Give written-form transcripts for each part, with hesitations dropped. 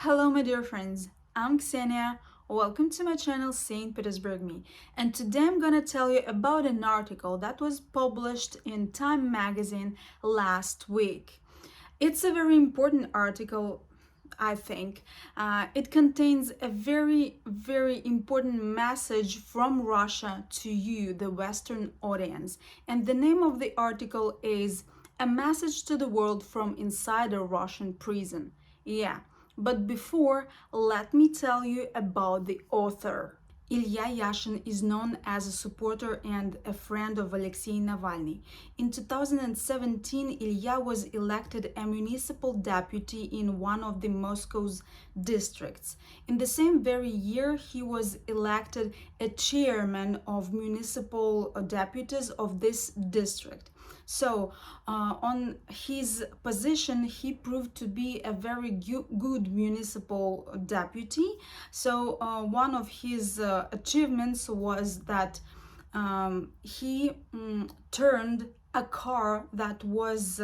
Hello my dear friends, I'm Ksenia. Welcome to my channel St.Petersburg-me, and today I'm gonna tell you about an article that was published in Time magazine last week. It's a very important article, I think. It contains a very important message from Russia to you, the Western audience, and the name of the article is A Message to the World from Inside a Russian Prison. Yeah, but before, let me tell you about the author. Ilya Yashin is known as a supporter and a friend of Alexei Navalny. In 2017, Ilya was elected a municipal deputy in one of the Moscow's districts. In the same very year, he was elected a chairman of municipal deputies of this district. So, on his position, he proved to be a very good municipal deputy. So, one of his achievements was that he turned a car that was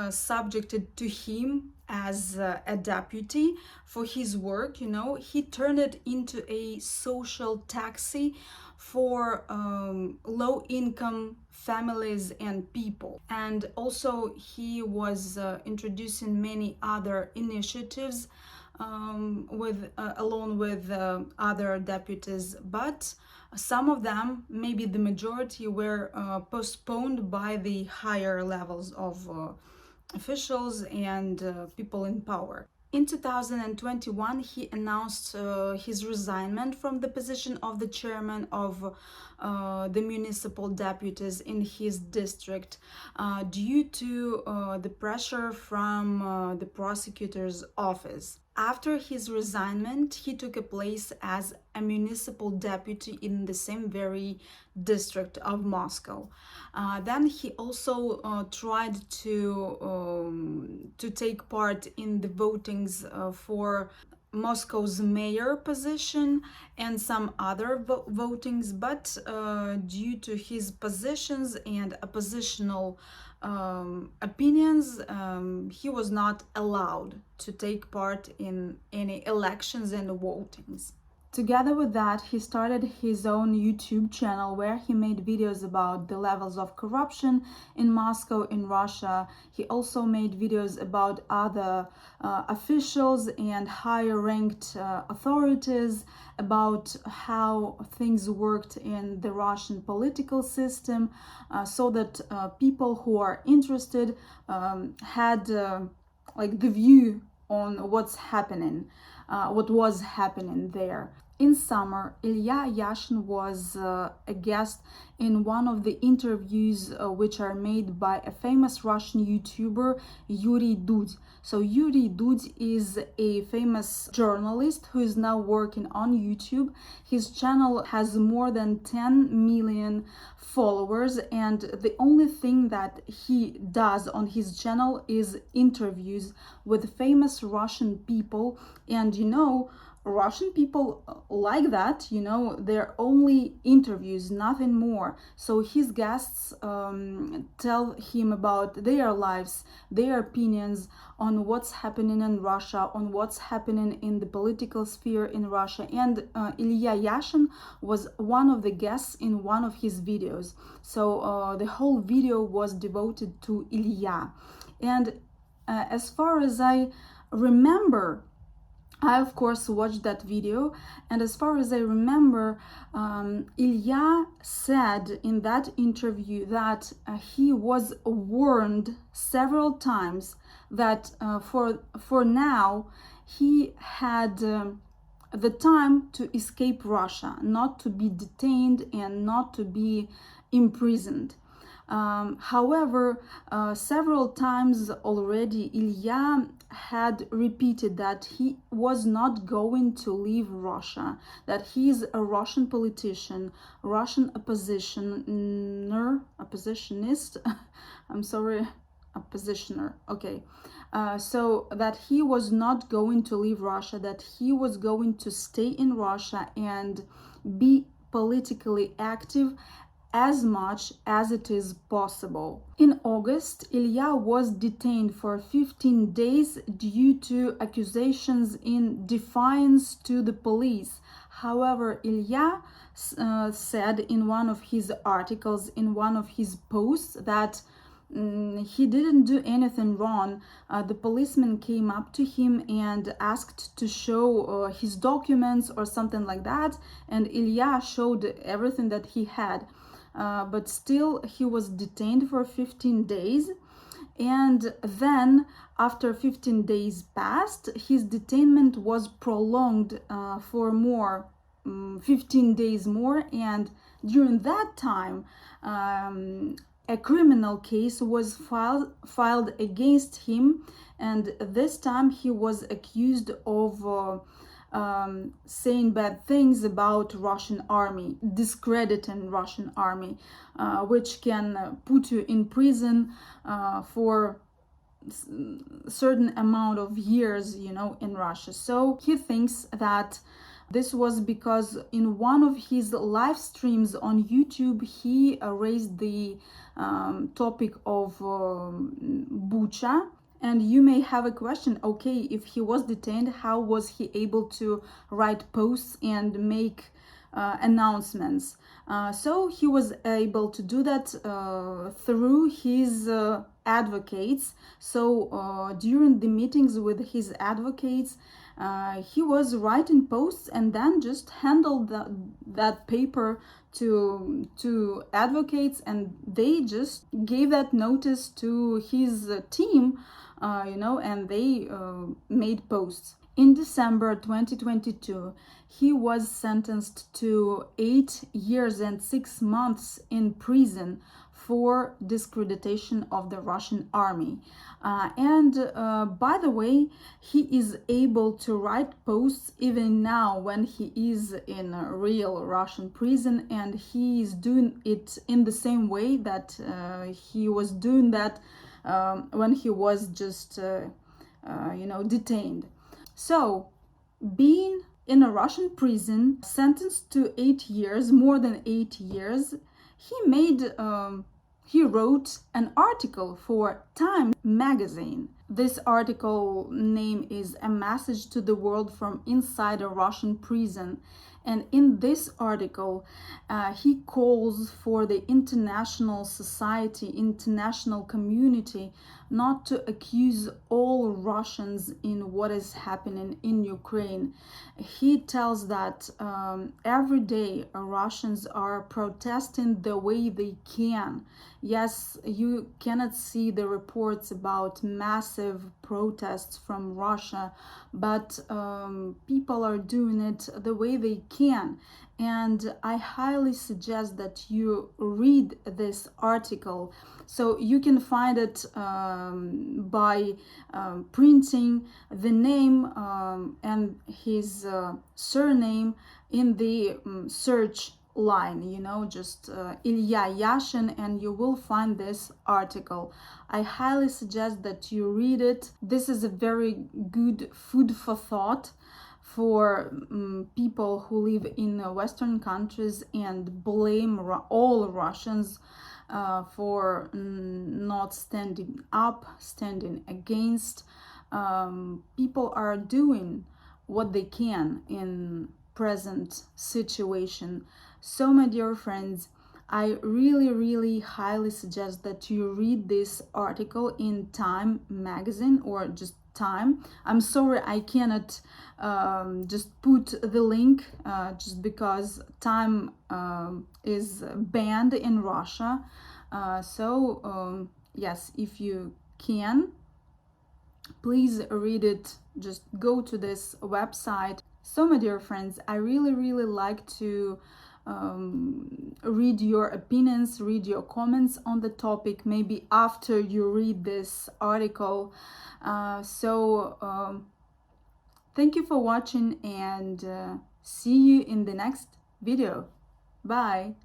subjected to him as a deputy for his work. He turned it into a social taxi for low income families and people. And also he was introducing many other initiatives along with other deputies, but some of them, maybe the majority, were postponed by the higher levels of officials and people in power. In 2021, he announced his resignation from the position of the chairman of the municipal deputies in his district due to the pressure from the prosecutor's office. After his resignation, he took a place as a municipal deputy in the same very district of Moscow. Then he also tried to take part in the votings for Moscow's mayor position and some other votings, but due to his positions and oppositional opinions, he was not allowed to take part in any elections and votings. Together with that, he started his own YouTube channel where he made videos about the levels of corruption in Moscow, in Russia. He also made videos about other officials and higher ranked authorities, about how things worked in the Russian political system, so that people who are interested had like the view on what's happening, what was happening there. In summer, Ilya Yashin was a guest in one of the interviews which are made by a famous Russian YouTuber, Yuri Dudь. So Yuri Dudь is a famous journalist who is now working on YouTube. His channel has more than 10 million followers, and the only thing that he does on his channel is interviews with famous Russian people. And Russian people like that, they're only interviews, nothing more. So his guests tell him about their lives, their opinions on what's happening in Russia, on what's happening in the political sphere in Russia. And Ilya Yashin was one of the guests in one of his videos. So the whole video was devoted to Ilya. And as far as I remember, I, of course, watched that video, and as far as I remember, Ilya said in that interview that he was warned several times that for now he had the time to escape Russia, not to be detained and not to be imprisoned. However, several times already, Ilya had repeated that he was not going to leave Russia, that he is a Russian politician, Russian oppositionist, I'm sorry, oppositioner, okay. So that he was not going to leave Russia, that he was going to stay in Russia and be politically active as much as it is possible. In August, Ilya was detained for 15 days due to accusations in defiance to the police. However, Ilya said in one of his articles, in one of his posts, that he didn't do anything wrong. The policeman came up to him and asked to show his documents or something like that, and Ilya showed everything that he had. But still, he was detained for 15 days. And then, after 15 days passed, his detainment was prolonged for 15 days more. And during that time, a criminal case was filed against him, and this time he was accused of saying bad things about Russian army, discrediting Russian army, which can put you in prison for certain amount of years, in Russia. So he thinks that this was because in one of his live streams on YouTube, he raised the topic of Bucha. And you may have a question, okay, if he was detained, how was he able to write posts and make announcements? So he was able to do that through his advocates. So during the meetings with his advocates, he was writing posts and then just handled that paper to advocates, and they just gave that notice to his team, and they made posts. In December 2022, he was sentenced to 8 years and 6 months in prison for discreditation of the Russian army. By the way, he is able to write posts even now when he is in a real Russian prison, and he is doing it in the same way that he was doing that when he was just, detained. So, being in a Russian prison, sentenced to 8 years, more than 8 years, he wrote an article for Time magazine. This article name is "A Message to the World from Inside a Russian Prison." And in this article, he calls for the international society, international community, not to accuse all Russians in what is happening in Ukraine. He tells that every day Russians are protesting the way they can. Yes, you cannot see the reports about massive protests from Russia, but people are doing it the way they can. And I highly suggest that you read this article. So you can find it by printing the name and his surname in the search line, just Ilya Yashin, and you will find this article. I highly suggest that you read it. This is a very good food for thought for people who live in Western countries and blame all Russians for not standing up, standing against. People are doing what they can in present situation. So, my dear friends, I really highly suggest that you read this article in Time magazine, or just Time. I'm sorry I cannot just put the link just because Time is banned in Russia. Yes, if you can, please read it. Just go to this website. So, my dear friends, I really like to read your opinions, read your comments on the topic, maybe after you read this article. Thank you for watching, and see you in the next video. Bye.